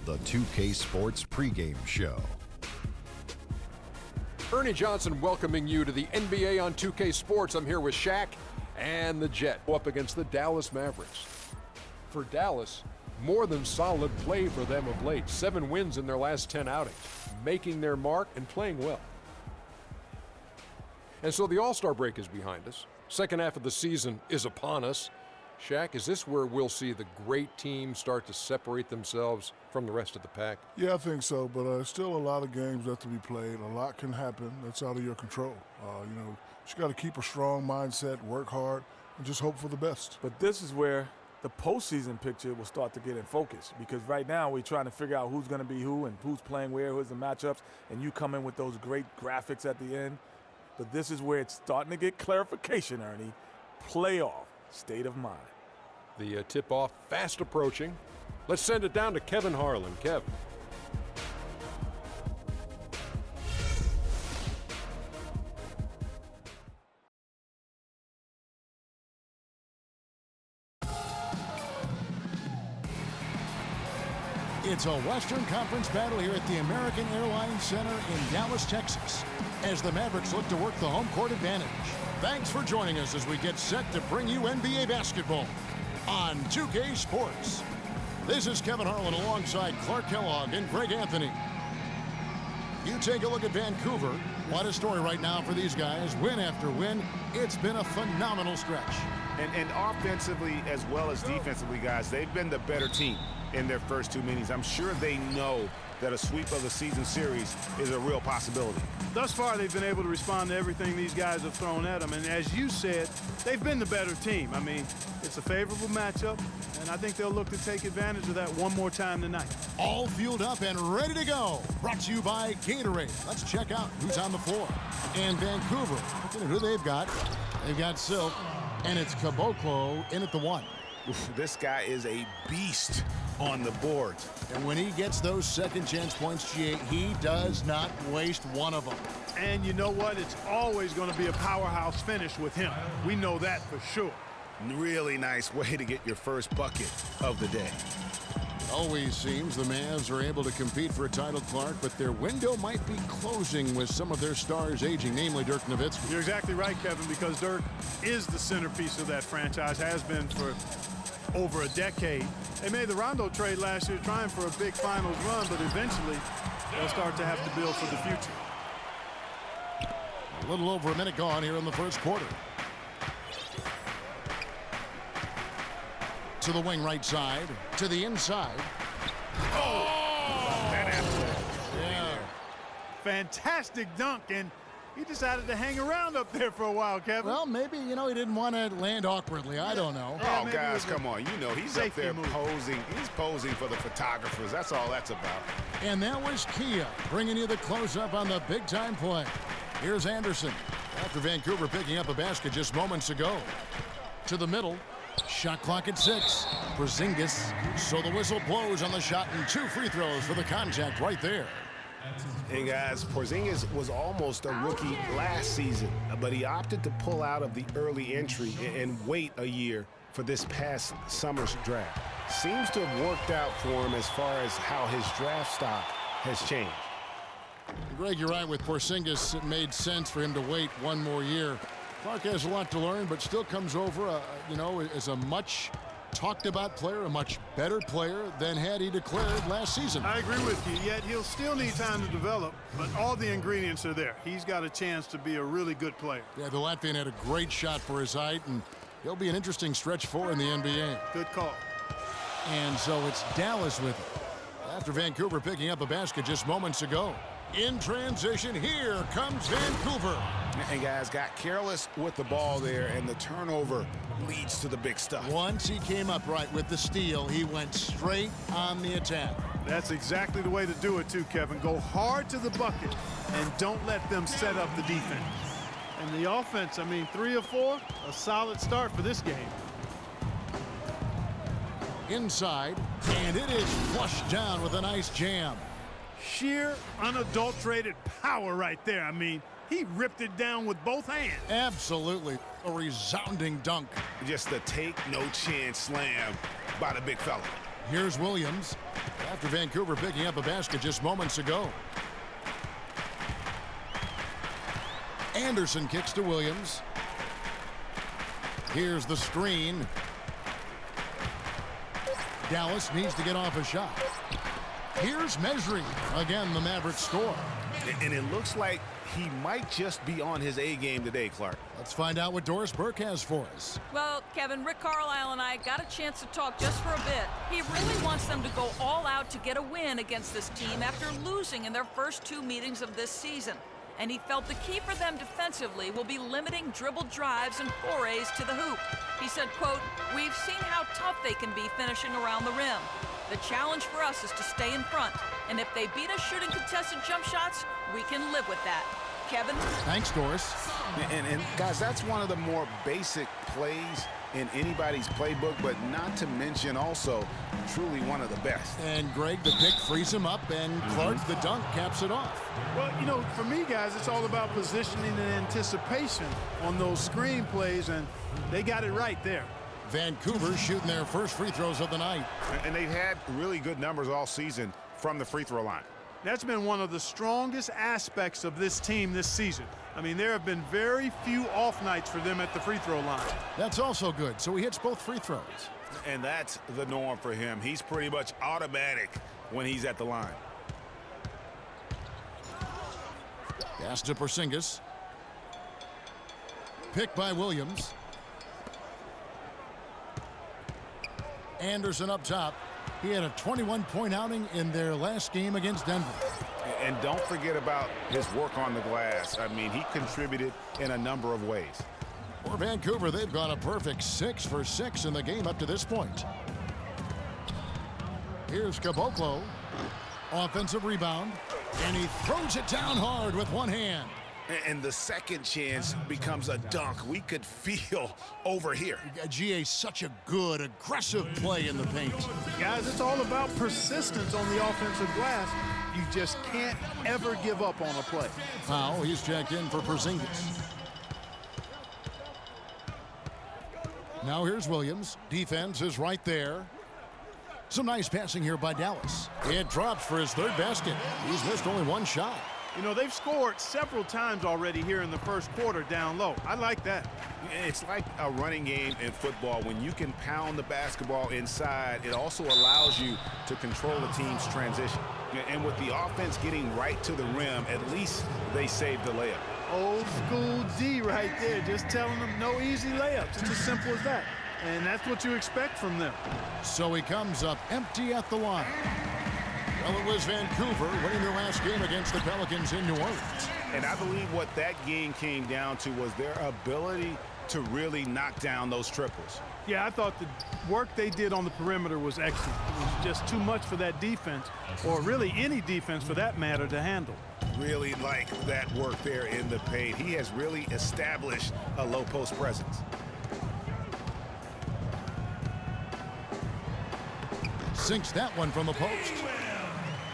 the 2K Sports pregame show. Ernie Johnson welcoming you to the NBA on 2K Sports. I'm here with Shaq and the Jet up against the Dallas Mavericks. For Dallas, more than solid play for them of late. 7 wins in their last 10 outings, making their mark and playing well. And so the All-Star break is behind us. Second half of the season is upon us. Shaq, is this where we'll see the great teams start to separate themselves from the rest of the pack? Yeah, I think so, but still a lot of games left to be played. A lot can happen that's out of your control. You just got to keep a strong mindset, work hard, and just hope for the best. But this is where the postseason picture will start to get in focus, because right now we're trying to figure out who's going to be who and who's playing where, who's the matchups, and you come in with those great graphics at the end. But this is where it's starting to get clarification, Ernie. Playoff state of mind. The tip-off fast approaching. Let's send it down to Kevin Harlan. Kev. It's a Western Conference battle here at the American Airlines Center in Dallas, Texas, as the Mavericks look to work the home court advantage. Thanks for joining us as we get set to bring you NBA basketball on 2K Sports. This is Kevin Harlan alongside Clark Kellogg and Greg Anthony. You take a look at Vancouver. What a story right now for these guys. Win after win. It's been a phenomenal stretch. And offensively as well as defensively, guys, they've been the better team in their first 2 meetings. I'm sure they know that a sweep of the season series is a real possibility. Thus far, they've been able to respond to everything these guys have thrown at them. And as you said, they've been the better team. I mean, it's a favorable matchup, and I think they'll look to take advantage of that one more time tonight. All fueled up and ready to go. Brought to you by Gatorade. Let's check out who's on the floor. And Vancouver, looking at who they've got. They've got Silk, and it's Caboclo in at the 1. This guy is a beast on the board. And when he gets those second chance points, GA, he does not waste one of them. And you know what? It's always going to be a powerhouse finish with him. We know that for sure. Really nice way to get your first bucket of the day. It always seems the Mavs are able to compete for a title, Clark, but their window might be closing with some of their stars aging, namely Dirk Nowitzki. You're exactly right, Kevin, because Dirk is the centerpiece of that franchise, has been for over a decade. They made the Rondo trade last year trying for a big finals run, but eventually they'll start to have to build for the future. A little over a minute gone here in the first quarter. To the wing right side, to the inside. Oh! Yeah. Fantastic dunk, and he decided to hang around up there for a while, Kevin. Well, maybe, he didn't want to land awkwardly. I don't know. Oh, guys, come on. He's up there move. posing. He's posing for the photographers. That's all that's about. And that was Kia bringing you the close-up on the big-time play. Here's Anderson after Vancouver picking up a basket just moments ago. To the middle. Shot clock at 6. Porzingis. So the whistle blows on the shot and 2 free throws for the contact right there. Hey, guys, Porzingis was almost a rookie last season, but he opted to pull out of the early entry and wait a year for this past summer's draft. Seems to have worked out for him as far as how his draft stock has changed. Greg, you're right. With Porzingis, it made sense for him to wait one more year. Clark has a lot to learn, but still comes over, as a much talked about player, a much better player than had he declared last season. I agree with you, yet he'll still need time to develop, but all the ingredients are there. He's got a chance to be a really good player. Yeah, the Latvian had a great shot for his height, and he'll be an interesting stretch for in the NBA. Good call. And so it's Dallas with it. After Vancouver picking up a basket just moments ago. In transition, here comes Vancouver. And guys got careless with the ball there, and the turnover leads to the big stuff. Once he came up right with the steal, he went straight on the attack. That's exactly the way to do it too, Kevin. Go hard to the bucket and don't let them set up the defense. And the offense, 3 of 4, a solid start for this game. Inside, and it is flushed down with a nice jam. Sheer, unadulterated power right there. He ripped it down with both hands. Absolutely. A resounding dunk. Just a take-no-chance slam by the big fella. Here's Williams after Vancouver picking up a basket just moments ago. Anderson kicks to Williams. Here's the screen. Dallas needs to get off a shot. Here's Mesri. Again, the Mavericks score. And it looks like he might just be on his A game today, Clark. Let's find out what Doris Burke has for us. Well, Kevin, Rick Carlisle and I got a chance to talk just for a bit. He really wants them to go all out to get a win against this team after losing in their first 2 meetings of this season. And he felt the key for them defensively will be limiting dribble drives and forays to the hoop. He said, quote, "We've seen how tough they can be finishing around the rim. The challenge for us is to stay in front. And if they beat us shooting contested jump shots, we can live with that." Kevin? Thanks, Doris. And guys, that's one of the more basic plays in anybody's playbook, but not to mention also truly one of the best. And Greg, the pick frees him up, and Clark, the dunk, caps it off. Well, you know, for me, guys, it's all about positioning and anticipation on those screen plays, and they got it right there. Vancouver shooting their first free throws of the night. And they've had really good numbers all season from the free throw line. That's been one of the strongest aspects of this team this season. I mean, there have been very few off nights for them at the free throw line. That's also good, so he hits both free throws. And that's the norm for him. He's pretty much automatic when he's at the line. Pass to Porzingis. Picked by Williams. Anderson up top. He had a 21-point outing in their last game against Denver. And don't forget about his work on the glass. I mean, he contributed in a number of ways. For Vancouver, they've gone a perfect 6 for 6 in the game up to this point. Here's Caboclo. Offensive rebound. And he throws it down hard with one hand. And the second chance becomes a dunk. We could feel over here. GA, such a good, aggressive play in the paint. Guys, it's all about persistence on the offensive glass. You just can't ever give up on a play. Foul, he's checked in for Porzingis. Now here's Williams. Defense is right there. Some nice passing here by Dallas. It drops for his third basket. He's missed only one shot. You know, they've scored several times already here in the first quarter down low. I like that. It's like a running game in football. When you can pound the basketball inside, it also allows you to control the team's transition. And with the offense getting right to the rim, at least they saved the layup. Old school D right there, just telling them no easy layups. It's as simple as that. And that's what you expect from them. So he comes up empty at the line. Well, it was Vancouver winning their last game against the Pelicans in New Orleans. And I believe what that game came down to was their ability to really knock down those triples. Yeah, I thought the work they did on the perimeter was excellent. It was just too much for that defense, or really any defense for that matter, to handle. Really like that work there in the paint. He has really established a low post presence. Sinks that one from the post.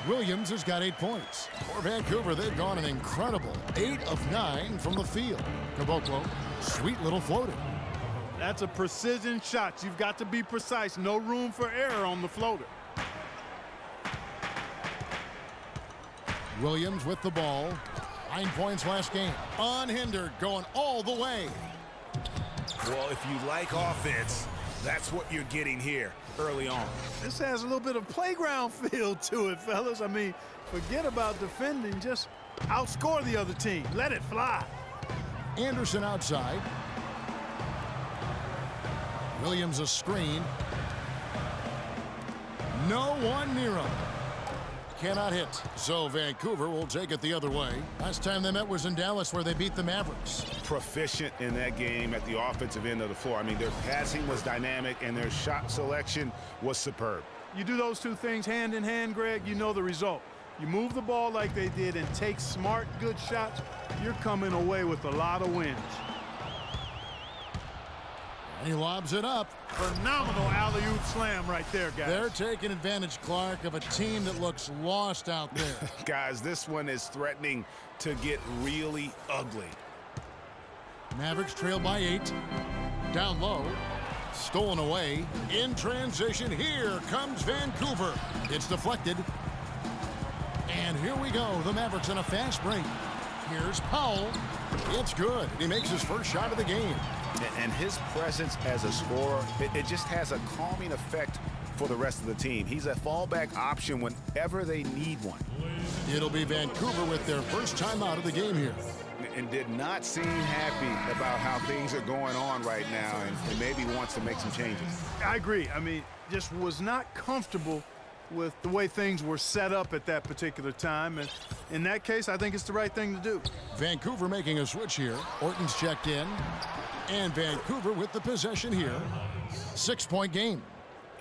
Williams has got 8 points. For Vancouver, they've gone an incredible 8 of 9 from the field. Caboclo, sweet little floater. That's a precision shot. You've got to be precise. No room for error on the floater. Williams with the ball. 9 points last game. Unhindered, going all the way. Well, if you like offense, that's what you're getting here early on. This has a little bit of playground feel to it, fellas. I mean, forget about defending. Just outscore the other team. Let it fly. Anderson outside. Williams a screen. No one near him. Cannot hit. So Vancouver will take it the other way. Last time they met was in Dallas, where they beat the Mavericks. Proficient in that game at the offensive end of the floor. I mean, their passing was dynamic and their shot selection was superb. You do those two things hand in hand, Greg, you know the result. You move the ball like they did and take smart, good shots, you're coming away with a lot of wins. And he lobs it up. Phenomenal alley-oop slam right there, guys. They're taking advantage, Clark, of a team that looks lost out there. Guys, this one is threatening to get really ugly. Mavericks trail by 8. Down low. Stolen away. In transition, here comes Vancouver. It's deflected. And here we go. The Mavericks on a fast break. Here's Powell. It's good. He makes his first shot of the game. And his presence as a scorer, it just has a calming effect for the rest of the team. He's a fallback option whenever they need one. It'll be Vancouver with their first time out of the game here. And did not seem happy about how things are going on right now, and maybe wants to make some changes. I agree. I mean, just was not comfortable with the way things were set up at that particular time. And in that case, I think it's the right thing to do. Vancouver making a switch here. Orton's checked in. And Vancouver with the possession here. 6-point game.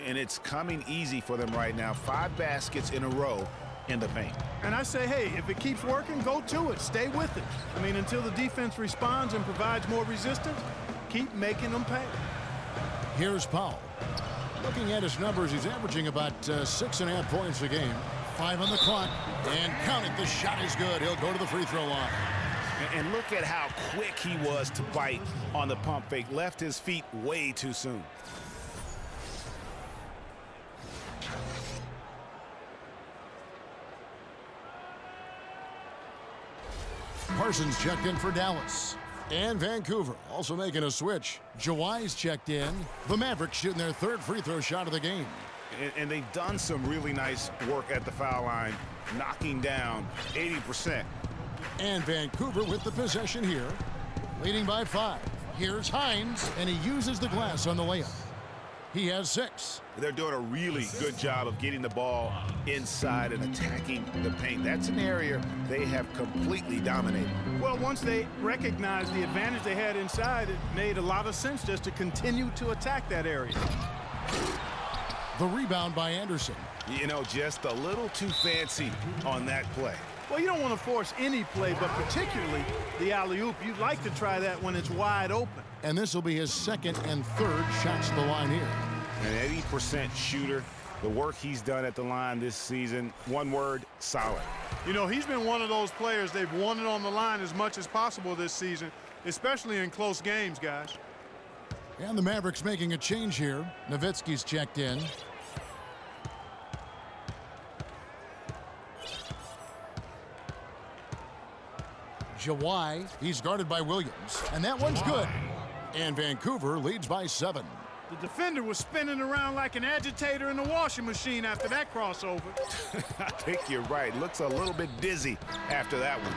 And it's coming easy for them right now. 5 baskets in a row in the paint. And I say, hey, if it keeps working, go to it. Stay with it. I mean, until the defense responds and provides more resistance, keep making them pay. Here's Powell. Looking at his numbers, he's averaging about 6.5 points a game. 5 on the clock. And count it, the shot is good. He'll go to the free throw line. And look at how quick he was to bite on the pump fake. Left his feet way too soon. Parsons checked in for Dallas. And Vancouver also making a switch. Jawai's checked in. The Mavericks shooting their third free throw shot of the game. And they've done some really nice work at the foul line, knocking down 80%. And Vancouver with the possession here, leading by 5. Here's Hines, and he uses the glass on the layup. He has 6. They're doing a really good job of getting the ball inside and attacking the paint. That's an area they have completely dominated. Well, once they recognized the advantage they had inside, it made a lot of sense just to continue to attack that area. The rebound by Anderson. You know, just a little too fancy on that play. Well, you don't want to force any play, but particularly the alley-oop. You'd like to try that when it's wide open. And this will be his second and third shots to the line here. An 80% shooter. The work he's done at the line this season, one word, solid. You know, he's been one of those players they've wanted on the line as much as possible this season, especially in close games, guys. And the Mavericks making a change here. Nowitzki's checked in. Jawai, he's guarded by Williams, and that one's good. And Vancouver leads by 7. The defender was spinning around like an agitator in the washing machine after that crossover. I think you're right. Looks a little bit dizzy after that one.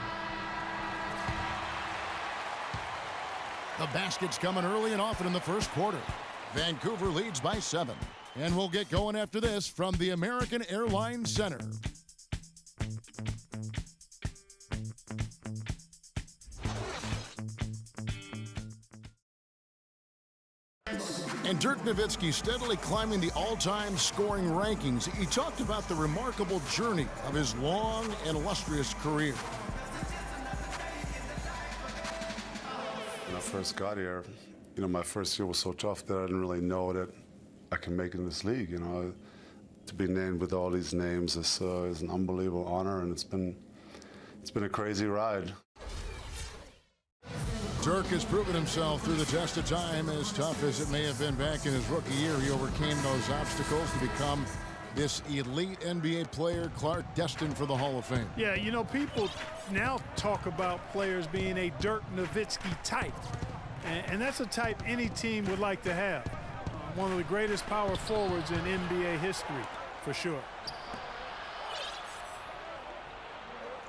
The basket's coming early and often in the first quarter. Vancouver leads by 7. And we'll get going after this from the American Airlines Center. And Dirk Nowitzki steadily climbing the all-time scoring rankings. He talked about the remarkable journey of his long and illustrious career. When I first got here, you know, my first year was so tough that I didn't really know that I can make it in this league. You know, to be named with all these names is an unbelievable honor, and it's been a crazy ride. Dirk has proven himself through the test of time. As tough as it may have been back in his rookie year, he overcame those obstacles to become this elite NBA player, Clark, destined for the Hall of Fame. Yeah, you know, people now talk about players being a Dirk Nowitzki type. And that's a type any team would like to have. One of the greatest power forwards in NBA history, for sure.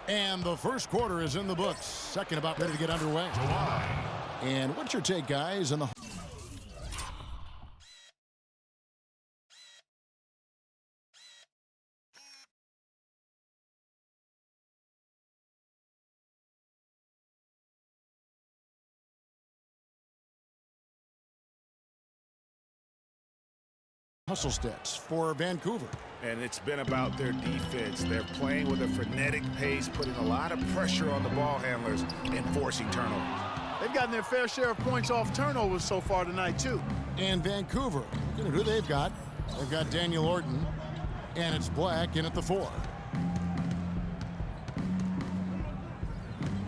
And the first quarter is in the books. Second about ready to get underway. And what's your take, guys, on the hustle stats for Vancouver? And it's been about their defense. They're playing with a frenetic pace, putting a lot of pressure on the ball handlers and forcing turnovers. They've gotten their fair share of points off turnovers so far tonight, too. And Vancouver, look at who they've got. They've got Daniel Orton, and it's Black in at the 4.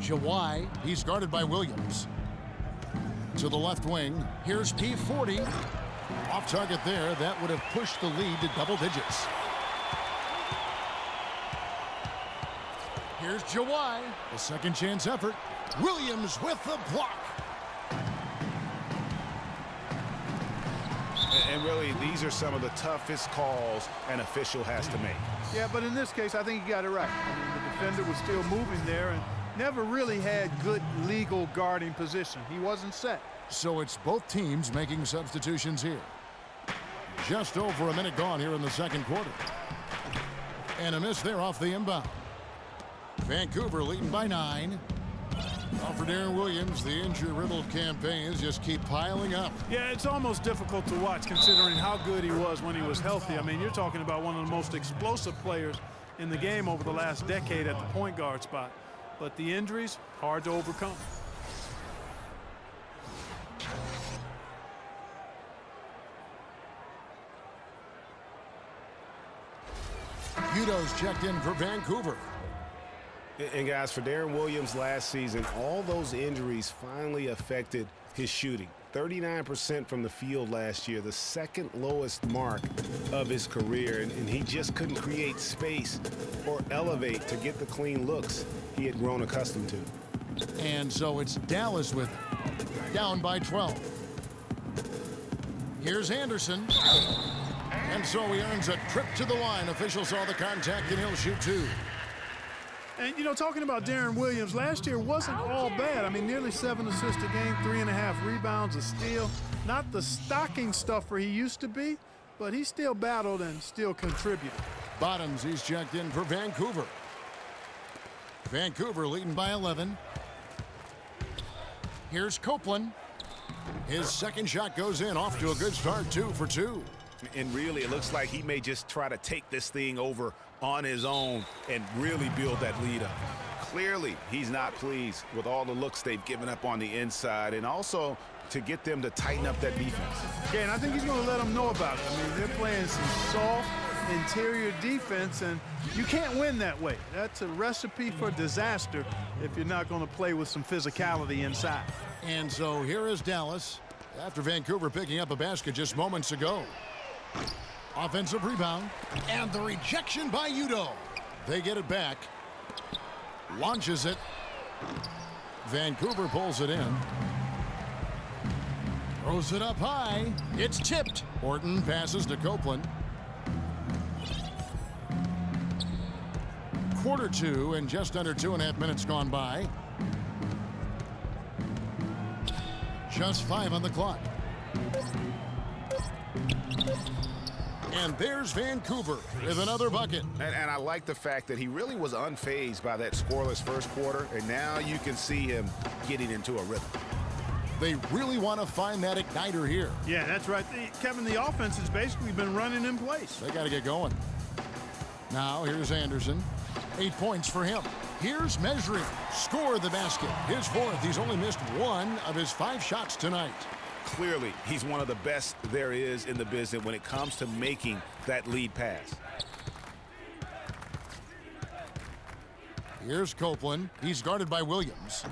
Jawai, he's guarded by Williams. To the left wing, here's P40. Off target there. That would have pushed the lead to double digits. Here's Jawai. The second chance effort. Williams with the block. And really, these are some of the toughest calls an official has to make. Yeah, but in this case, I think he got it right. I mean, the defender was still moving there and never really had good legal guarding position. He wasn't set. So it's both teams making substitutions here. Just over a minute gone here in the second quarter. And a miss there off the inbound. Vancouver leading by 9. For Darren Williams, the injury-riddled campaigns just keep piling up. Yeah, it's almost difficult to watch considering how good he was when he was healthy. I mean, you're talking about one of the most explosive players in the game over the last decade at the point guard spot. But the injuries, hard to overcome. Udo's checked in for Vancouver. And guys, for Darren Williams last season, all those injuries finally affected his shooting. 39% from the field last year, the second lowest mark of his career, and he just couldn't create space or elevate to get the clean looks he had grown accustomed to. And so it's Dallas with it, down by 12. Here's Anderson. And so he earns a trip to the line. Officials saw the contact, and he'll shoot 2. And, you know, talking about Darren Williams, last year wasn't all bad. I mean, nearly 7 assists a game, 3.5 rebounds, a steal. Not the stocking stuffer he used to be, but he still battled and still contributed. Bottoms, he's checked in for Vancouver. Vancouver leading by 11. Here's Copeland. His second shot goes in, off to a good start, 2 for 2. And really, it looks like he may just try to take this thing over on his own and really build that lead up. Clearly, he's not pleased with all the looks they've given up on the inside, and also to get them to tighten up that defense. Yeah, and I think he's going to let them know about it. I mean, they're playing some soft interior defense, and you can't win that way. That's a recipe for disaster if you're not going to play with some physicality inside. And so here is Dallas after Vancouver picking up a basket just moments ago. Offensive rebound, and the rejection by Udo. They get it back. Launches it. Vancouver pulls it in. Throws it up high. It's tipped. Orton passes to Copeland. Quarter 2 and just under 2.5 minutes gone by. Just 5 on the clock. And there's Vancouver with another bucket. And I like the fact that he really was unfazed by that scoreless first quarter, and now you can see him getting into a rhythm. They really want to find that igniter here. Yeah, that's right. Kevin, the offense has basically been running in place. They got to get going. Now here's Anderson. 8 points for him. Here's Measuring. Score the basket. His 4th. He's only missed 1 of his 5 shots tonight. Clearly, he's one of the best there is in the business when it comes to making that lead pass. Here's Copeland. He's guarded by Williams.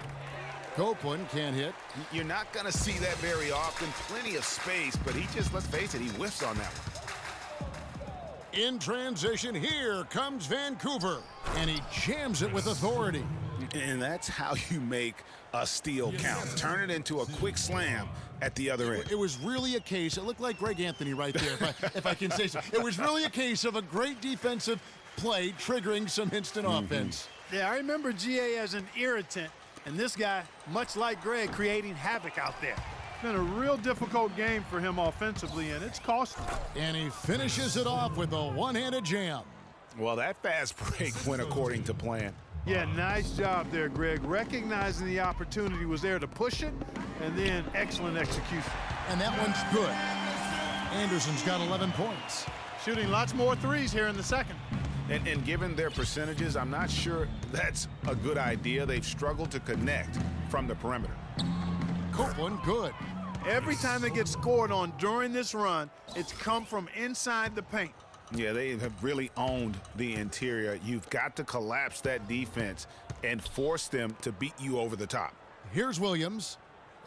Copeland can't hit. You're not going to see that very often. Plenty of space, but he just, let's face it, he whiffs on that one. In transition, here comes Vancouver. And he jams it with authority. And that's how you make a steal count. Turn it into a quick slam at the other end. It was really a case, it looked like Greg Anthony right there, if I can say so. It was really a case of a great defensive play triggering some instant offense. Yeah, I remember GA as an irritant, and this guy, much like Greg, creating havoc out there. It's been a real difficult game for him offensively, and it's costly. And he finishes it off with a one-handed jam. Well, that fast break went according to plan. Yeah, nice job there, Greg. Recognizing the opportunity was there to push it, and then excellent execution. And that one's good. Anderson's got 11 points. Shooting lots more threes here in the second. And given their percentages, I'm not sure that's a good idea. They've struggled to connect from the perimeter. Copeland, good. Every time they get scored on during this run, it's come from inside the paint. Yeah, they have really owned the interior. You've got to collapse that defense and force them to beat you over the top. Here's Williams.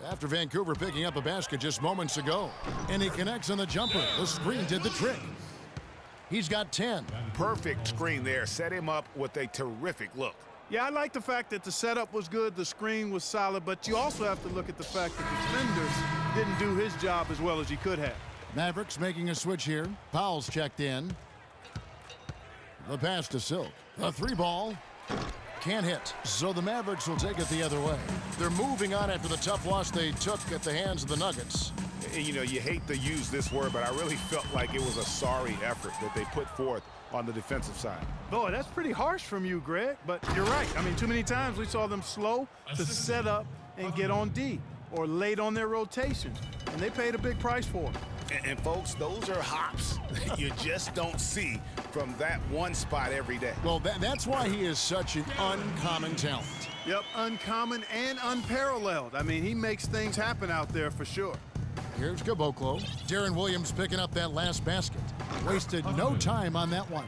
After Vancouver picking up a basket just moments ago. And he connects on the jumper. The screen did the trick. He's got 10. Perfect screen there. Set him up with a terrific look. Yeah, I like the fact that the setup was good, the screen was solid, but you also have to look at the fact that the defenders didn't do his job as well as he could have. Mavericks making a switch here. Powell's checked in. The pass to Silk. A 3-ball. Can't hit. So the Mavericks will take it the other way. They're moving on after the tough loss they took at the hands of the Nuggets. You know, you hate to use this word, but I really felt like it was a sorry effort that they put forth on the defensive side. Boy, that's pretty harsh from you, Greg, but you're right. I mean, too many times we saw them slow to set up and get on D or late on their rotations, and they paid a big price for it. And folks, those are hops you just don't see from that one spot every day. Well, that's why he is such an uncommon talent. Yep, uncommon and unparalleled. I mean, he makes things happen out there for sure. Here's Caboclo. Darren Williams picking up that last basket. Wasted no time on that one.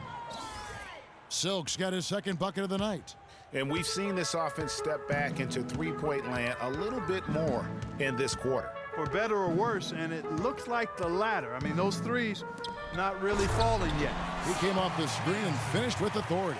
Silk's got his second bucket of the night. And we've seen this offense step back into three-point land a little bit more in this quarter. For better or worse, and it looks like the latter. I mean, those threes not really falling yet. He came off the screen and finished with authority.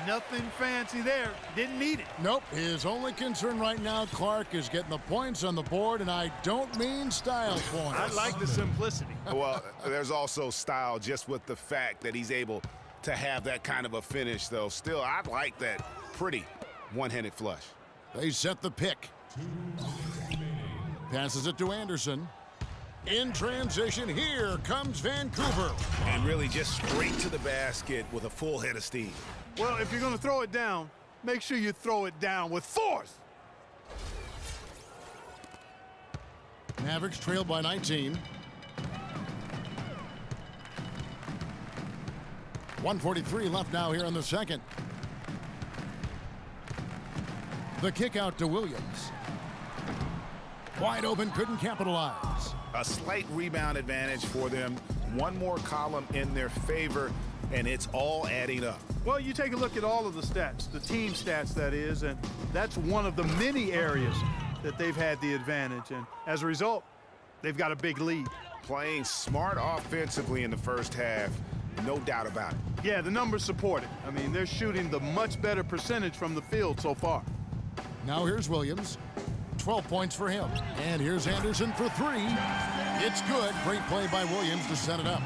Nothing fancy there. Didn't need it. Nope. His only concern right now, Clark, is getting the points on the board, and I don't mean style points. I like the simplicity. Well, there's also style just with the fact that he's able to have that kind of a finish, though. Still, I like that pretty one-handed flush. They set the pick. Passes it to Anderson. In transition, here comes Vancouver. And really just straight to the basket with a full head of steam. Well, if you're going to throw it down, make sure you throw it down with force. Mavericks trail by 19. 1:43 left now here in the second. The kick out to Williams. Wide open, couldn't capitalize. A slight rebound advantage for them. One more column in their favor, and it's all adding up. Well, you take a look at all of the stats, the team stats, that is, and that's one of the many areas that they've had the advantage. And as a result, they've got a big lead. Playing smart offensively in the first half, no doubt about it. Yeah, the numbers support it. I mean, they're shooting the much better percentage from the field so far. Now here's Williams. 12 points for him. And here's Anderson for 3. It's good. Great play by Williams to set it up.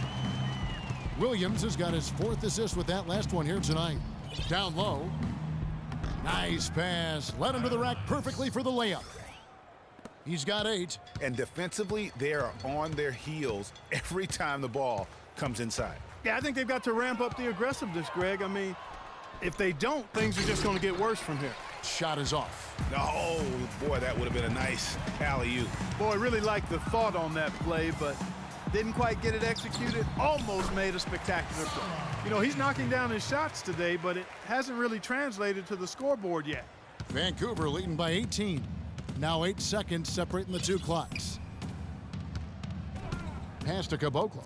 Williams has got his 4th assist with that last one here tonight. Down low. Nice pass. Led him to the rack perfectly for the layup. He's got 8. And defensively, they are on their heels every time the ball comes inside. Yeah, I think they've got to ramp up the aggressiveness, Greg. I mean, if they don't, things are just going to get worse from here. Shot is off. Oh, boy, that would have been a nice alley-oop. Boy, really liked the thought on that play, but didn't quite get it executed. Almost made a spectacular play. You know, he's knocking down his shots today, but it hasn't really translated to the scoreboard yet. Vancouver leading by 18. Now 8 seconds separating the two clocks. Pass to Caboclo.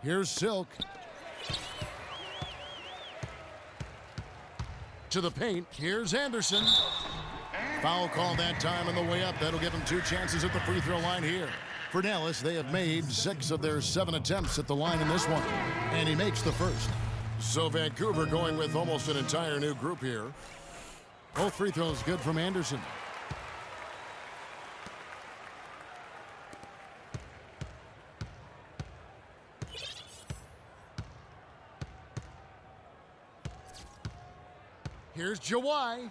Here's Silk. To the paint. Here's Anderson. Foul call that time on the way up. That'll give him 2 chances at the free throw line here. For Dallas, they have made 6 of their 7 attempts at the line in this one. And he makes the first. So Vancouver going with almost an entire new group here. Both free throws good from Anderson. Here's Jawai.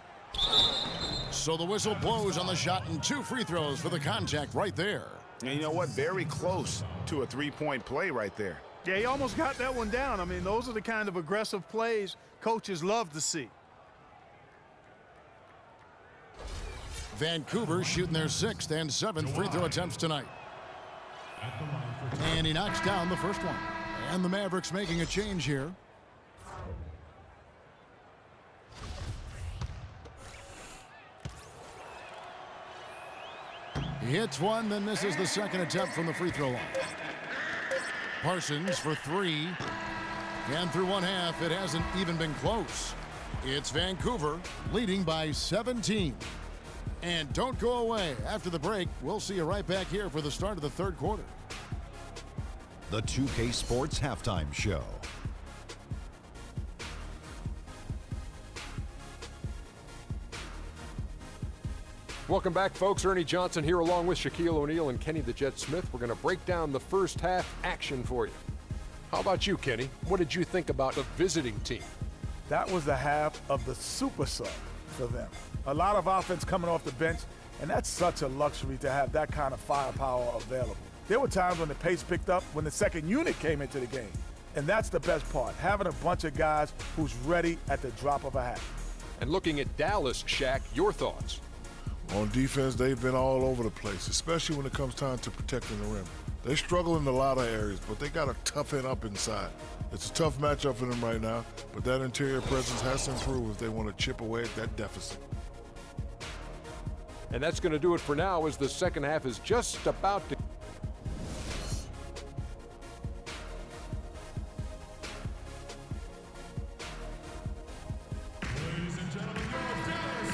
So the whistle blows on the shot and 2 free throws for the contact right there. And you know what? Very close to a 3-point play right there. Yeah, he almost got that one down. I mean, those are the kind of aggressive plays coaches love to see. Vancouver shooting their 6th and 7th free throw attempts tonight. And he knocks down the first one. And the Mavericks making a change here. He hits one, then misses the second attempt from the free throw line. Parsons for 3. And through one half, it hasn't even been close. It's Vancouver leading by 17. And don't go away. After the break, we'll see you right back here for the start of the third quarter. The 2K Sports Halftime Show. Welcome back, folks. Ernie Johnson here along with Shaquille O'Neal and Kenny the Jet Smith. We're going to break down the first half action for you. How about you, Kenny? What did you think about the visiting team? That was the half of the super sub for them. A lot of offense coming off the bench, and that's such a luxury to have that kind of firepower available. There were times when the pace picked up when the second unit came into the game. And that's the best part, having a bunch of guys who's ready at the drop of a hat. And looking at Dallas, Shaq, your thoughts? On defense, they've been all over the place, especially when it comes time to protecting the rim. They struggle in a lot of areas, but they got to toughen up inside. It's a tough matchup for them right now, but that interior presence has to improve if they want to chip away at that deficit. And that's going to do it for now as the second half is just about to...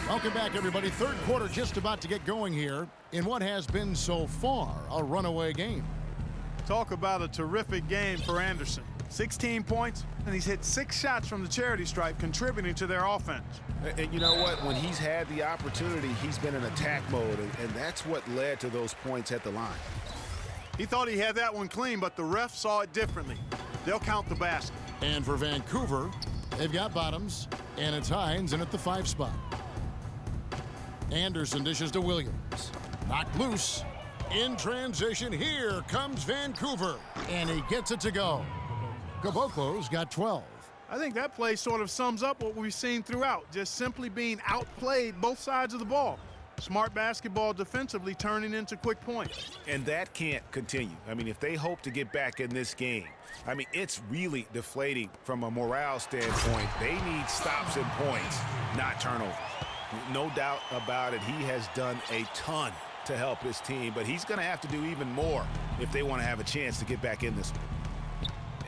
Welcome back, everybody. Third quarter just about to get going here in what has been so far a runaway game. Talk about a terrific game for Anderson. 16 points, and he's hit 6 shots from the charity stripe, contributing to their offense. And you know what? When he's had the opportunity, he's been in attack mode, and that's what led to those points at the line. He thought he had that one clean, but the ref saw it differently. They'll count the basket. And for Vancouver, they've got Bottoms, and it's Hines in at the 5 spot. Anderson dishes to Williams. Knocked loose. In transition, here comes Vancouver. And he gets it to go. Caboclo's got 12. I think that play sort of sums up what we've seen throughout, just simply being outplayed both sides of the ball. Smart basketball defensively turning into quick points. And that can't continue. I mean, if they hope to get back in this game, I mean, it's really deflating from a morale standpoint. They need stops and points, not turnovers. No doubt about it, he has done a ton to help his team, but he's going to have to do even more if they want to have a chance to get back in this one.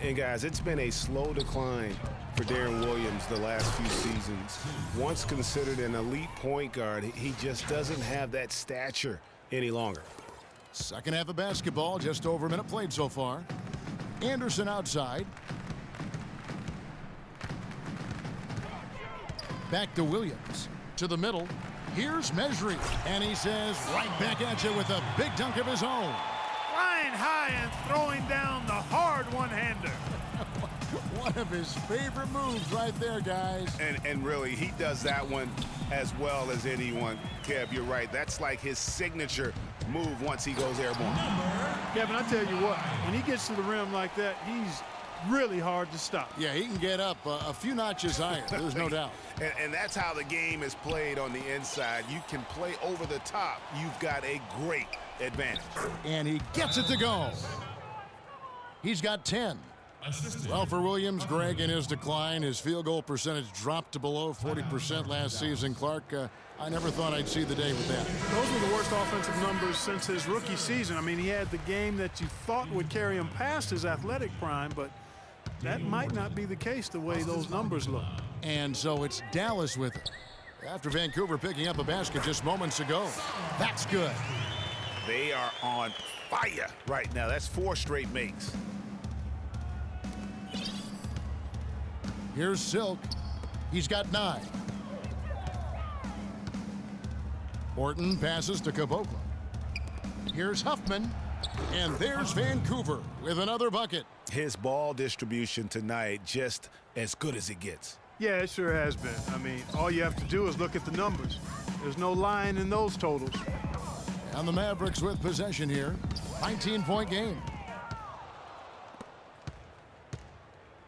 And guys, it's been a slow decline for Darren Williams the last few seasons. Once considered an elite point guard, he just doesn't have that stature any longer. Second half of basketball, just over a minute played so far. Anderson outside. Back to Williams. To the middle. Here's Mesri. And he says, right back at you with a big dunk of his own. Flying high and throwing down the hard one-hander. One of his favorite moves right there, guys. And really, he does that one as well as anyone. Kev, you're right. That's like his signature move once he goes airborne. Kevin, I tell you what, when he gets to the rim like that, he's really hard to stop. Yeah, he can get up a few notches higher. There's no doubt. And that's how the game is played on the inside. You can play over the top. You've got a great advantage. And he gets it to go. He's got 10. Well, for Williams, Greg, in his decline, his field goal percentage dropped to below 40% last season. Clark, I never thought I'd see the day with that. Those were the worst offensive numbers since his rookie season. I mean, he had the game that you thought would carry him past his athletic prime, but that might not be the case the way those numbers look. And so it's Dallas with it. After Vancouver picking up a basket just moments ago. That's good. They are on fire right now. That's 4 straight makes. Here's Silk. He's got 9. Orton passes to Caboclo. Here's Huffman. And there's Vancouver with another bucket. His ball distribution tonight just as good as it gets. Yeah, it sure has been. I mean, all you have to do is look at the numbers. There's no lying in those totals. And the Mavericks with possession here. 19-point game.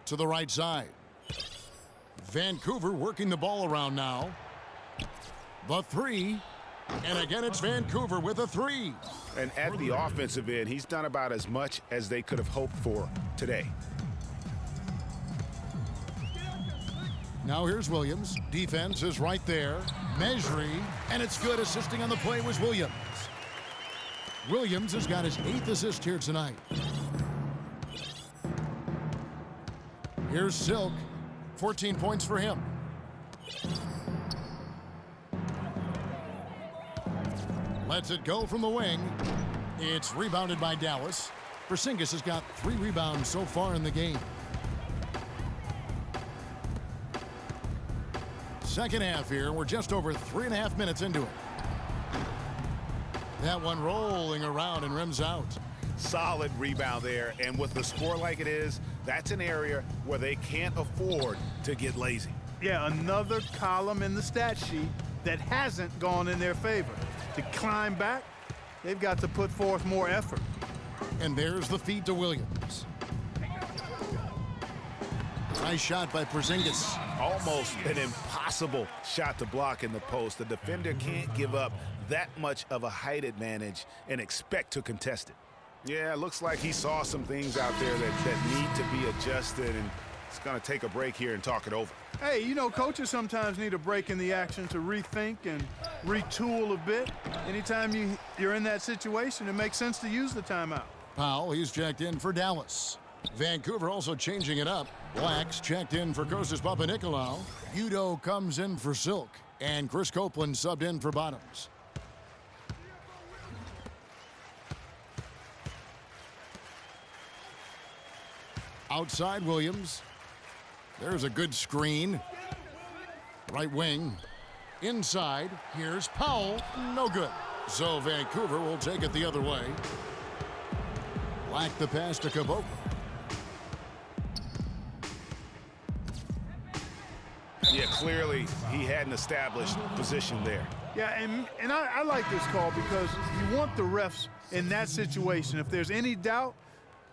To the right side. Vancouver working the ball around now. The 3. And again, it's Vancouver with a 3. And at the offensive end, he's done about as much as they could have hoped for today. Now here's Williams. Defense is right there. Mesri. And it's good. Assisting on the play was Williams. Williams has got his 8th assist here tonight. Here's Silk. 14 points for him. Lets it go from the wing. It's rebounded by Dallas. Porzingis has got 3 rebounds so far in the game. Second half here. We're just over 3.5 minutes into it. That one rolling around and rims out. Solid rebound there, and with the score like it is, that's an area where they can't afford to get lazy. Yeah, another column in the stat sheet that hasn't gone in their favor. To climb back, they've got to put forth more effort. And there's the feed to Williams. Nice shot by Porzingis. Almost an impossible shot to block in the post. The defender can't give up that much of a height advantage and expect to contest it. Yeah, it looks like he saw some things out there that need to be adjusted, and it's going to take a break here and talk it over. Hey, you know, coaches sometimes need a break in the action to rethink and retool a bit. Anytime you're in that situation, it makes sense to use the timeout. Powell, he's checked in for Dallas. Vancouver also changing it up. Black's checked in for Kostas Papanikolaou. Udo comes in for Silk. And Chris Copeland subbed in for Bottoms. Outside Williams. There's a good screen. Right wing. Inside. Here's Powell. No good. So Vancouver will take it the other way. Black the pass to Caboclo. Yeah, clearly he had an established position there. Yeah, and I like this call because you want the refs in that situation. If there's any doubt,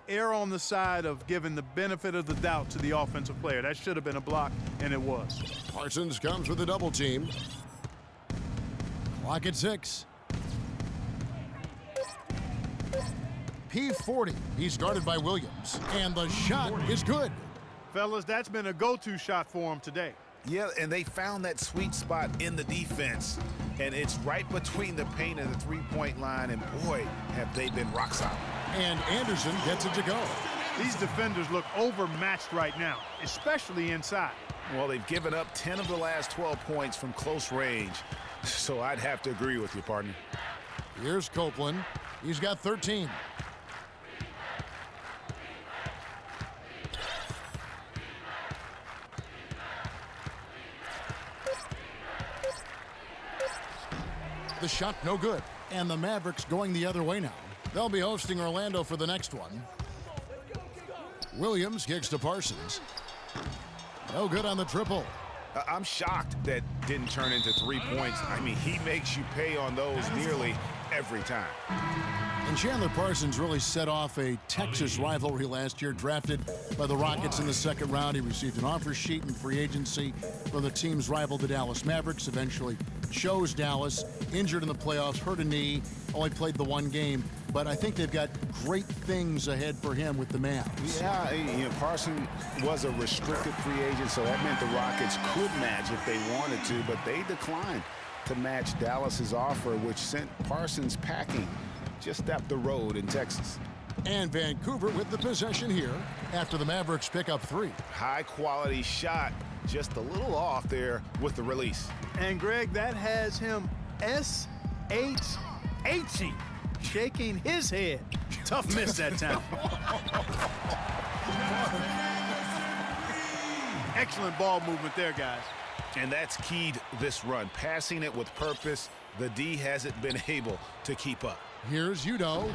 err on the side of giving the benefit of the doubt to the offensive player. That should have been a block, and it was. Parsons comes with a double team. Clock at 6. P40. He's guarded by Williams. And the shot is good. Fellas, that's been a go-to shot for him today. Yeah, and they found that sweet spot in the defense. And it's right between the paint and the three-point line. And boy, have they been rock solid. And Anderson gets it to go. These defenders look overmatched right now, especially inside. Well, they've given up 10 of the last 12 points from close range. So I'd have to agree with you, partner. Here's Copeland. He's got 13. The shot no good. And the Mavericks going the other way now. They'll be hosting Orlando for the next one. Williams kicks to Parsons. No good on the triple. I'm shocked that didn't turn into 3 points. I mean, he makes you pay on those nearly every time. And Chandler Parsons really set off a Texas rivalry last year, drafted by the Rockets in the second round. He received an offer sheet in free agency from the team's rival, the Dallas Mavericks. Eventually chose Dallas, injured in the playoffs, hurt a knee, only played the one game. But I think they've got great things ahead for him with the Mavs. Yeah, you know, Parsons was a restricted free agent, so that meant the Rockets could match if they wanted to, but they declined to match Dallas's offer, which sent Parsons packing just up the road in Texas. And Vancouver with the possession here after the Mavericks pick up 3. High-quality shot, just a little off there with the release. And, Greg, that has him S-H-H-ing, shaking his head. Tough miss that time. Excellent ball movement there, guys. And that's keyed this run. Passing it with purpose, the D hasn't been able to keep up. Here's Udo,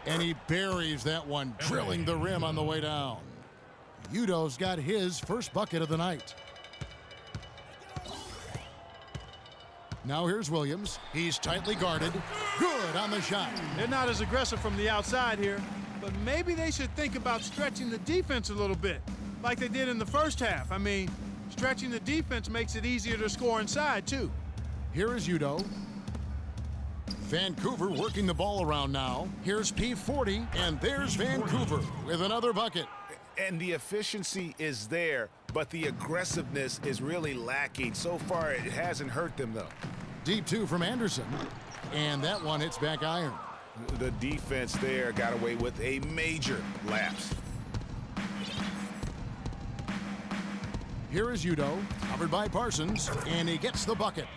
and he buries that one, drilling the rim on the way down. Udo's got his first bucket of the night. Now here's Williams. He's tightly guarded. Good on the shot. They're not as aggressive from the outside here, but maybe they should think about stretching the defense a little bit, like they did in the first half. I mean, stretching the defense makes it easier to score inside, too. Here is Udo. Vancouver working the ball around now. Here's P40, and there's Vancouver with another bucket. And the efficiency is there, but the aggressiveness is really lacking. So far, it hasn't hurt them, though. Deep 2 from Anderson, and that one hits back iron. The defense there got away with a major lapse. Here is Udo, covered by Parsons, and he gets the bucket.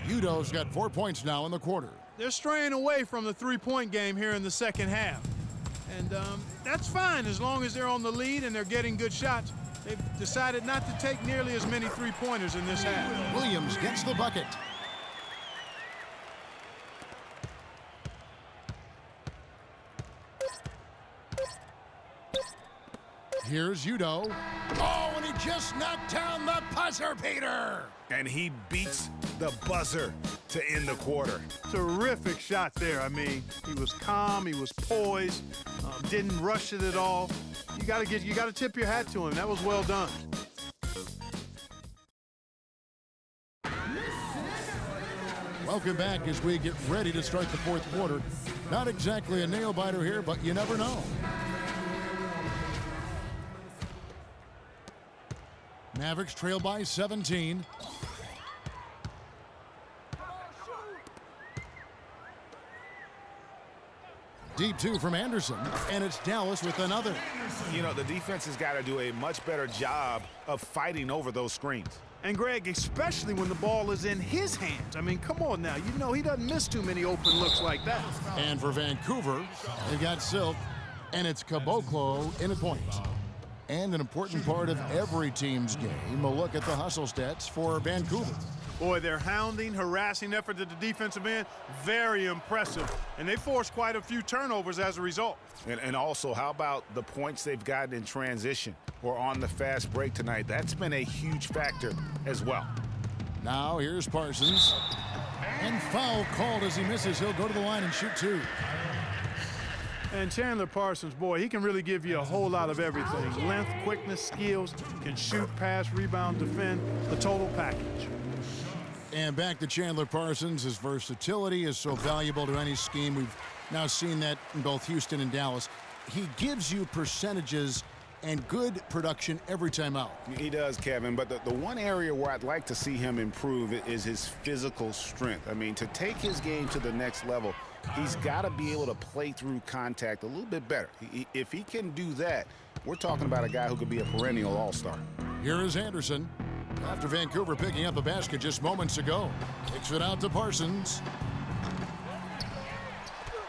Udo's got 4 points now in the quarter. they're straying away from the three-point game here in the second half. And that's fine as long as they're on the lead and they're getting good shots. They've decided not to take nearly as many three-pointers in this half. Williams gets the bucket. Here's Udo. Oh, and he just knocked down the buzzer beater. And he beats the buzzer to end the quarter. Terrific shot there. I mean, he was calm, he was poised, didn't rush it at all. You got to tip your hat to him. That was well done. Welcome back as we get ready to start the fourth quarter. Not exactly a nail-biter here, but you never know. Mavericks trail by 17. Deep two from Anderson, and it's Dallas with another. You know, the defense has got to do a much better job of fighting over those screens. And Greg, especially when the ball is in his hands. I mean, come on now. You know he doesn't miss too many open looks like that. And for Vancouver, they've got Silk, and it's Caboclo in a point. And an important part of every team's game, a look at the hustle stats for Vancouver. Boy, their hounding, harassing effort at the defensive end, very impressive. And they forced quite a few turnovers as a result. And also, how about the points they've gotten in transition or on the fast break tonight? That's been a huge factor as well. Now here's Parsons. And foul called as he misses. He'll go to the line and shoot two. And Chandler Parsons, boy, he can really give you a whole lot of everything. Length, quickness, skills, can shoot, pass, rebound, defend, the total package. And back to Chandler Parsons. His versatility is so valuable to any scheme. We've now seen that in both Houston and Dallas. He gives you percentages and good production every time out. He does, Kevin, but the one area where I'd like to see him improve is his physical strength. I mean, to take his game to the next level, he's got to be able to play through contact a little bit better. If he can do that, we're talking about a guy who could be a perennial all-star. Here is Anderson. After Vancouver picking up a basket just moments ago. Kicks it out to Parsons.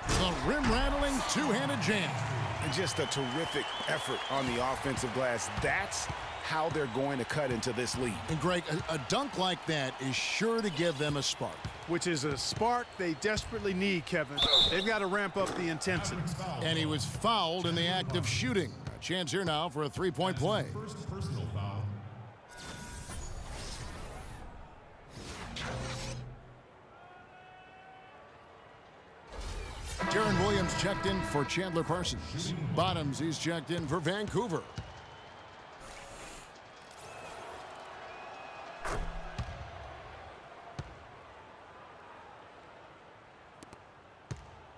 The rim-rattling two-handed jam. And just a terrific effort on the offensive glass. That's how they're going to cut into this lead. And Greg, a dunk like that is sure to give them a spark. Which is a spark they desperately need, Kevin. They've got to ramp up the intensity. And he was fouled in the act of shooting. A chance here now for a three-point play. Darren Williams checked in for Chandler Parsons. Bottoms, he's checked in for Vancouver.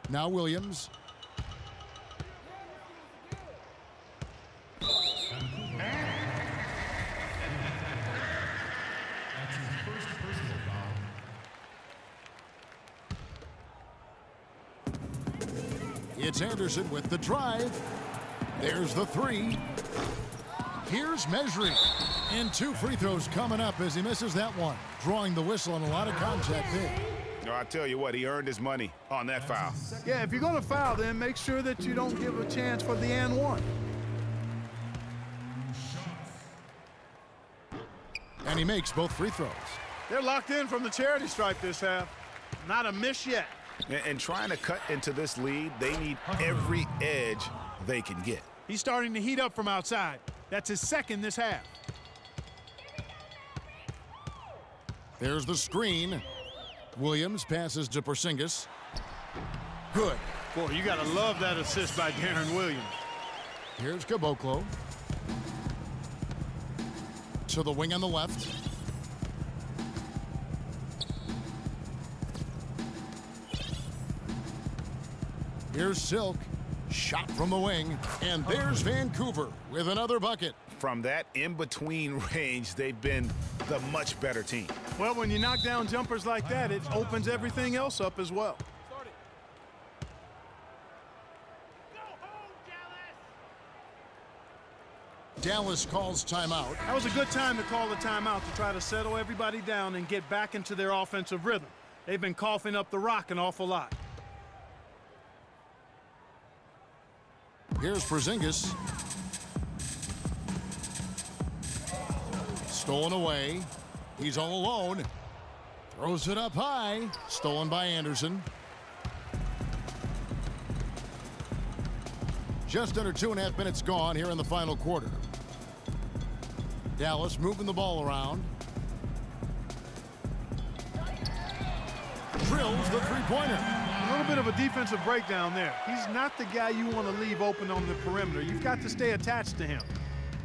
Now Williams. It's Anderson with the drive. There's the three. Here's measuring. And two free throws coming up as he misses that one. Drawing the whistle on a lot of contact there. No, I tell you what, he earned his money on that foul. Yeah, if you're going to foul, then make sure that you don't give a chance for the and one. And he makes both free throws. They're locked in from the charity stripe this half. Not a miss yet. And trying to cut into this lead, they need every edge they can get. He's starting to heat up from outside. That's his second this half. There's the screen. Williams passes to Porzingis. Good. Boy, you got to love that assist by Darren Williams. Here's Caboclo. To the wing on the left. Here's Silk. Shot from the wing. And there's Vancouver with another bucket. From that in-between range, they've been the much better team. Well, when you knock down jumpers like that, it opens everything else up as well. Dallas calls timeout. That was a good time to call the timeout to try to settle everybody down and get back into their offensive rhythm. They've been coughing up the rock an awful lot. Here's Porzingis. Stolen away. He's all alone. Throws it up high. Stolen by Anderson. Just under 2.5 minutes gone here in the final quarter. Dallas moving the ball around. Drills the three-pointer. A little bit of a defensive breakdown there. He's not the guy you want to leave open on the perimeter. You've got to stay attached to him.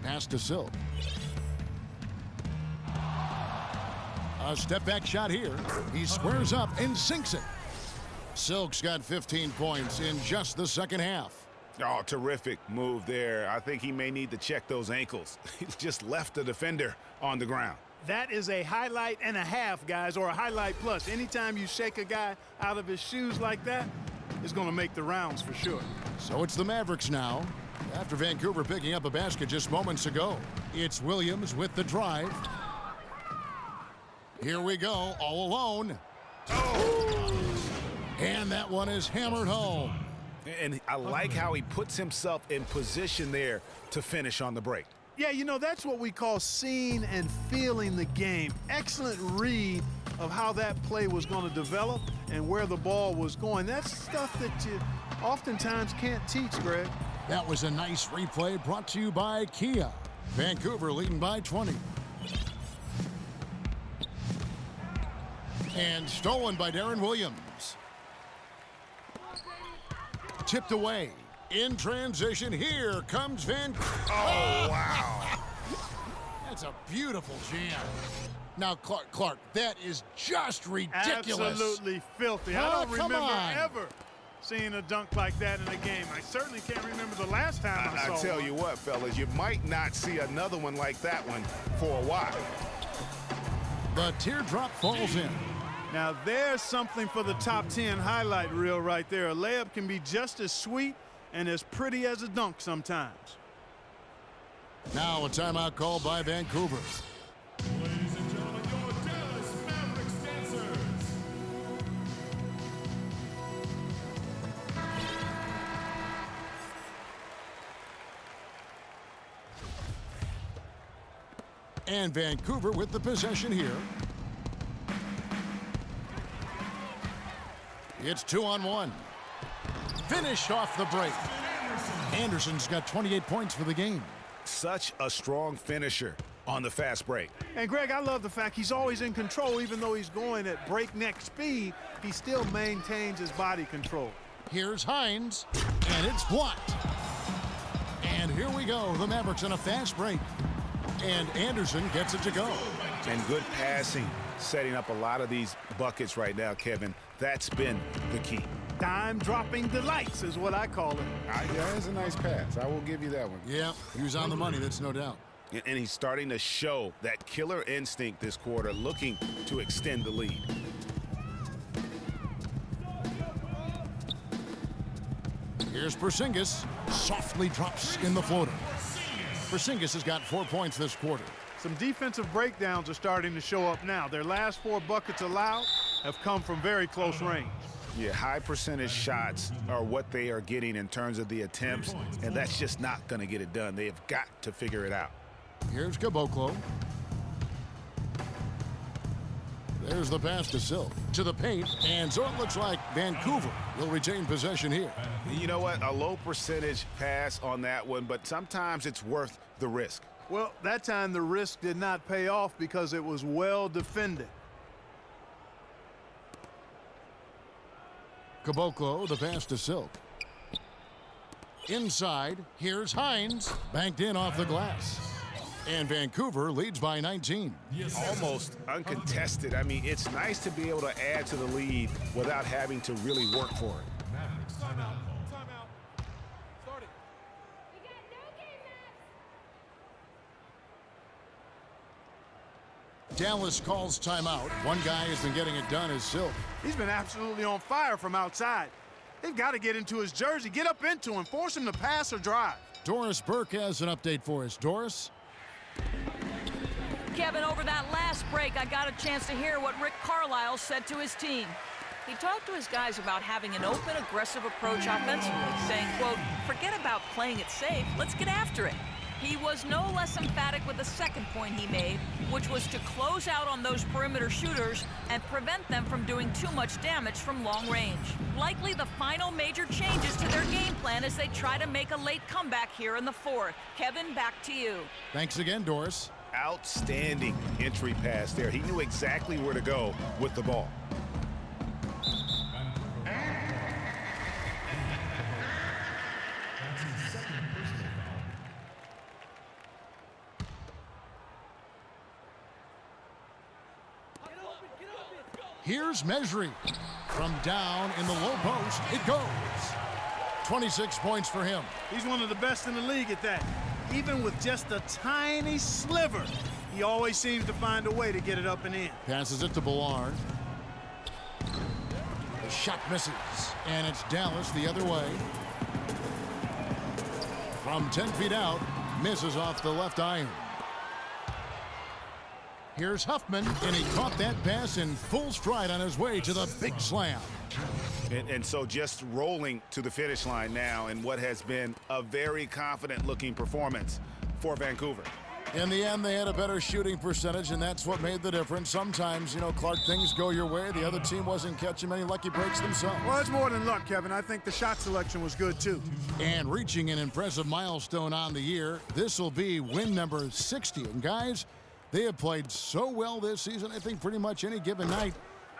Pass to Silk. A step-back shot here. He squares up and sinks it. Silk's got 15 points in just the second half. Oh, terrific move there. I think he may need to check those ankles. He just left the defender on the ground. That is a highlight and a half, guys, or a highlight plus. Anytime you shake a guy out of his shoes like that, it's going to make the rounds for sure. So it's the Mavericks now. After Vancouver picking up a basket just moments ago, it's Williams with the drive. Here we go, all alone. Oh! And that one is hammered home. And I like how he puts himself in position there to finish on the break. Yeah, you know, that's what we call seeing and feeling the game. Excellent read of how that play was going to develop and where the ball was going. That's stuff that you oftentimes can't teach, Greg. That was a nice replay brought to you by Kia. Vancouver leading by 20. And stolen by Darren Williams. Tipped away. In transition, here comes Vancouver. Oh, wow. That's a beautiful jam. Now, Clark, that is just ridiculous. Absolutely filthy. I don't remember ever seeing a dunk like that in a game. I certainly can't remember the last time I saw tell one. you what, fellas, you might not see another one like that one for a while. The teardrop falls in. Now, there's something for the top 10 highlight reel right there. A layup can be just as sweet and as pretty as a dunk sometimes. Now a timeout called by Vancouver. Ladies and gentlemen, your Dallas Mavericks dancers. And Vancouver with the possession here. It's 2-on-1. Finished off the break. Anderson's got 28 points for the game. Such a strong finisher on the fast break. And, Greg, I love the fact he's always in control. Even though he's going at breakneck speed, he still maintains his body control. Here's Hines, and it's blocked. And here we go. The Mavericks on a fast break. And Anderson gets it to go. And good passing, setting up a lot of these buckets right now, Kevin. That's been the key. Dime-dropping delights is what I call it. Yeah, it's a nice pass. I will give you that one. Yeah, he was on the money, that's no doubt. And he's starting to show that killer instinct this quarter, looking to extend the lead. Here's Porzingis. Softly drops in the floater. Porzingis has got 4 points this quarter. Some defensive breakdowns are starting to show up now. Their last 4 buckets allowed have come from very close range. Yeah, high percentage shots are what they are getting in terms of the attempts, and that's just not going to get it done. They have got to figure it out. Here's Caboclo. There's the pass to Silk. To the paint, and so it looks like Vancouver will retain possession here. You know what? A low percentage pass on that one, but sometimes it's worth the risk. Well, that time the risk did not pay off because it was well defended. Caboclo, the pass to Silk. Inside, here's Hines. Banked in off the glass. And Vancouver leads by 19. Almost uncontested. I mean, it's nice to be able to add to the lead without having to really work for it. Mavericks timeout. Start it. Dallas calls timeout. One guy has been getting it done is Silk. He's been absolutely on fire from outside. They've got to get into his jersey, get up into him, force him to pass or drive. Doris Burke has an update for us. Doris? Kevin, over that last break, I got a chance to hear what Rick Carlisle said to his team. He talked to his guys about having an open, aggressive approach offensively, saying, quote, forget about playing it safe, let's get after it. He was no less emphatic with the second point he made, which was to close out on those perimeter shooters and prevent them from doing too much damage from long range. Likely the final major changes to their game plan as they try to make a late comeback here in the fourth. Kevin, back to you. Thanks again, Doris. Outstanding entry pass there. He knew exactly where to go with the ball. Here's Mesri. From down in the low post, it goes. 26 points for him. He's one of the best in the league at that. Even with just a tiny sliver, he always seems to find a way to get it up and in. Passes it to Ballard. The shot misses, and it's Dallas the other way. From 10 feet out, misses off the left iron. Here's Huffman, and he caught that pass in full stride on his way to the big slam. And so just rolling to the finish line now in what has been a very confident-looking performance for Vancouver. In the end, they had a better shooting percentage, and that's what made the difference. Sometimes, Clark, things go your way. The other team wasn't catching many lucky breaks themselves. Well, it's more than luck, Kevin. I think the shot selection was good, too. And reaching an impressive milestone on the year, this will be win number 60. And, guys, they have played so well this season. I think pretty much any given night,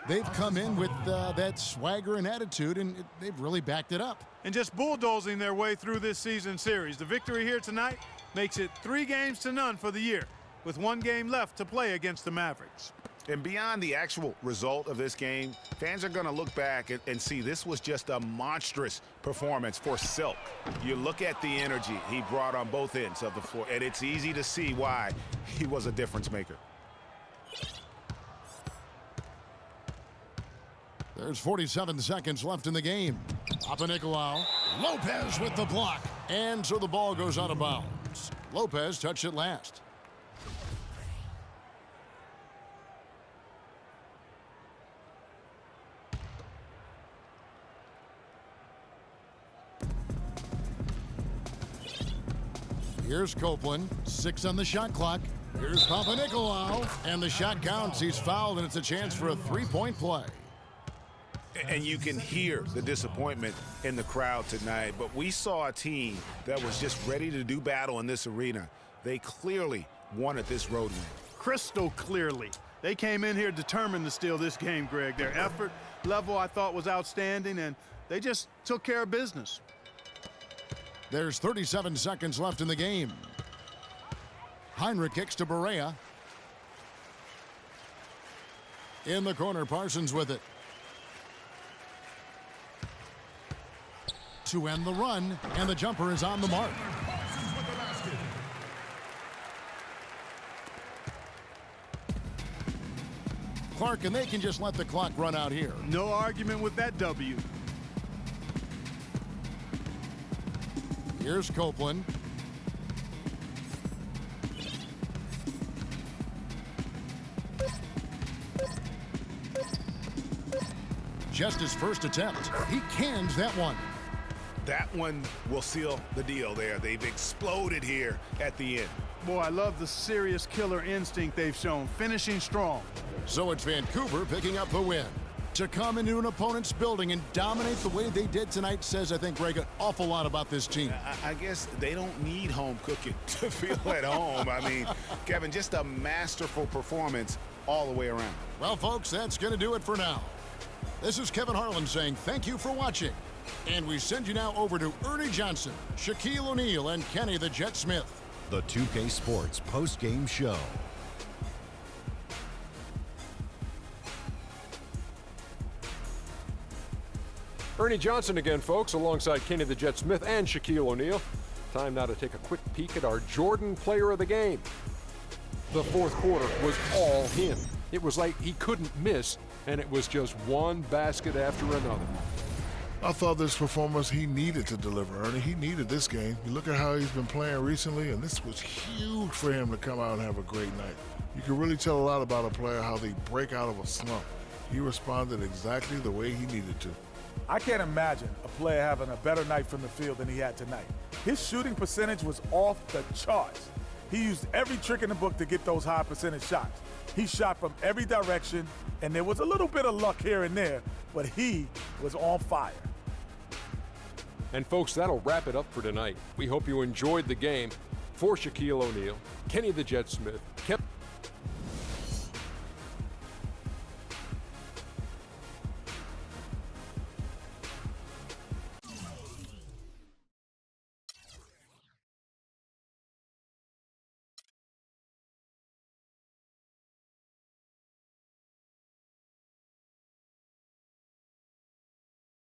they've come in with that swagger and attitude, and they've really backed it up. And just bulldozing their way through this season series. The victory here tonight makes it 3-0 for the year, with 1 game left to play against the Mavericks. And beyond the actual result of this game, fans are going to look back and see this was just a monstrous performance for Silk. You look at the energy he brought on both ends of the floor, and it's easy to see why he was a difference maker. There's 47 seconds left in the game. Papanikolaou, Lopez with the block, and so the ball goes out of bounds. Lopez touched it last. Here's Copeland, 6 on the shot clock. Here's Papanikolaou, and the shot counts. He's fouled, and it's a chance for a 3-point play. And you can hear the disappointment in the crowd tonight, but we saw a team that was just ready to do battle in this arena. They clearly wanted this road win. Crystal clearly. They came in here determined to steal this game, Greg. Their effort level, I thought, was outstanding, and they just took care of business. There's 37 seconds left in the game. Heinrich kicks to Barea. In the corner, Parsons with it. To end the run, and the jumper is on the mark. Clark, and they can just let the clock run out here. No argument with that W. Here's Copeland. Just his first attempt. He cans that one. That one will seal the deal there. They've exploded here at the end. Boy, I love the serious killer instinct they've shown, finishing strong. So it's Vancouver picking up the win. To come into an opponent's building and dominate the way they did tonight says, I think, Greg, an awful lot about this team. I guess they don't need home cooking to feel at home. I mean, Kevin, just a masterful performance all the way around. Well, folks, that's going to do it for now. This is Kevin Harlan saying thank you for watching. And we send you now over to Ernie Johnson, Shaquille O'Neal, and Kenny the Jet Smith. The 2K Sports post-game show. Ernie Johnson again, folks, alongside Kenny the Jet Smith and Shaquille O'Neal. Time now to take a quick peek at our Jordan player of the game. The fourth quarter was all him. It was like he couldn't miss, and it was just one basket after another. I thought this performance he needed to deliver, Ernie. He needed this game. You look at how he's been playing recently, and this was huge for him to come out and have a great night. You can really tell a lot about a player how they break out of a slump. He responded exactly the way he needed to. I can't imagine a player having a better night from the field than he had tonight. His shooting percentage was off the charts. He used every trick in the book to get those high percentage shots. He shot from every direction, and there was a little bit of luck here and there, but he was on fire. And folks, that'll wrap it up for tonight. We hope you enjoyed the game. For Shaquille O'Neal, Kenny the Jet Smith, Kep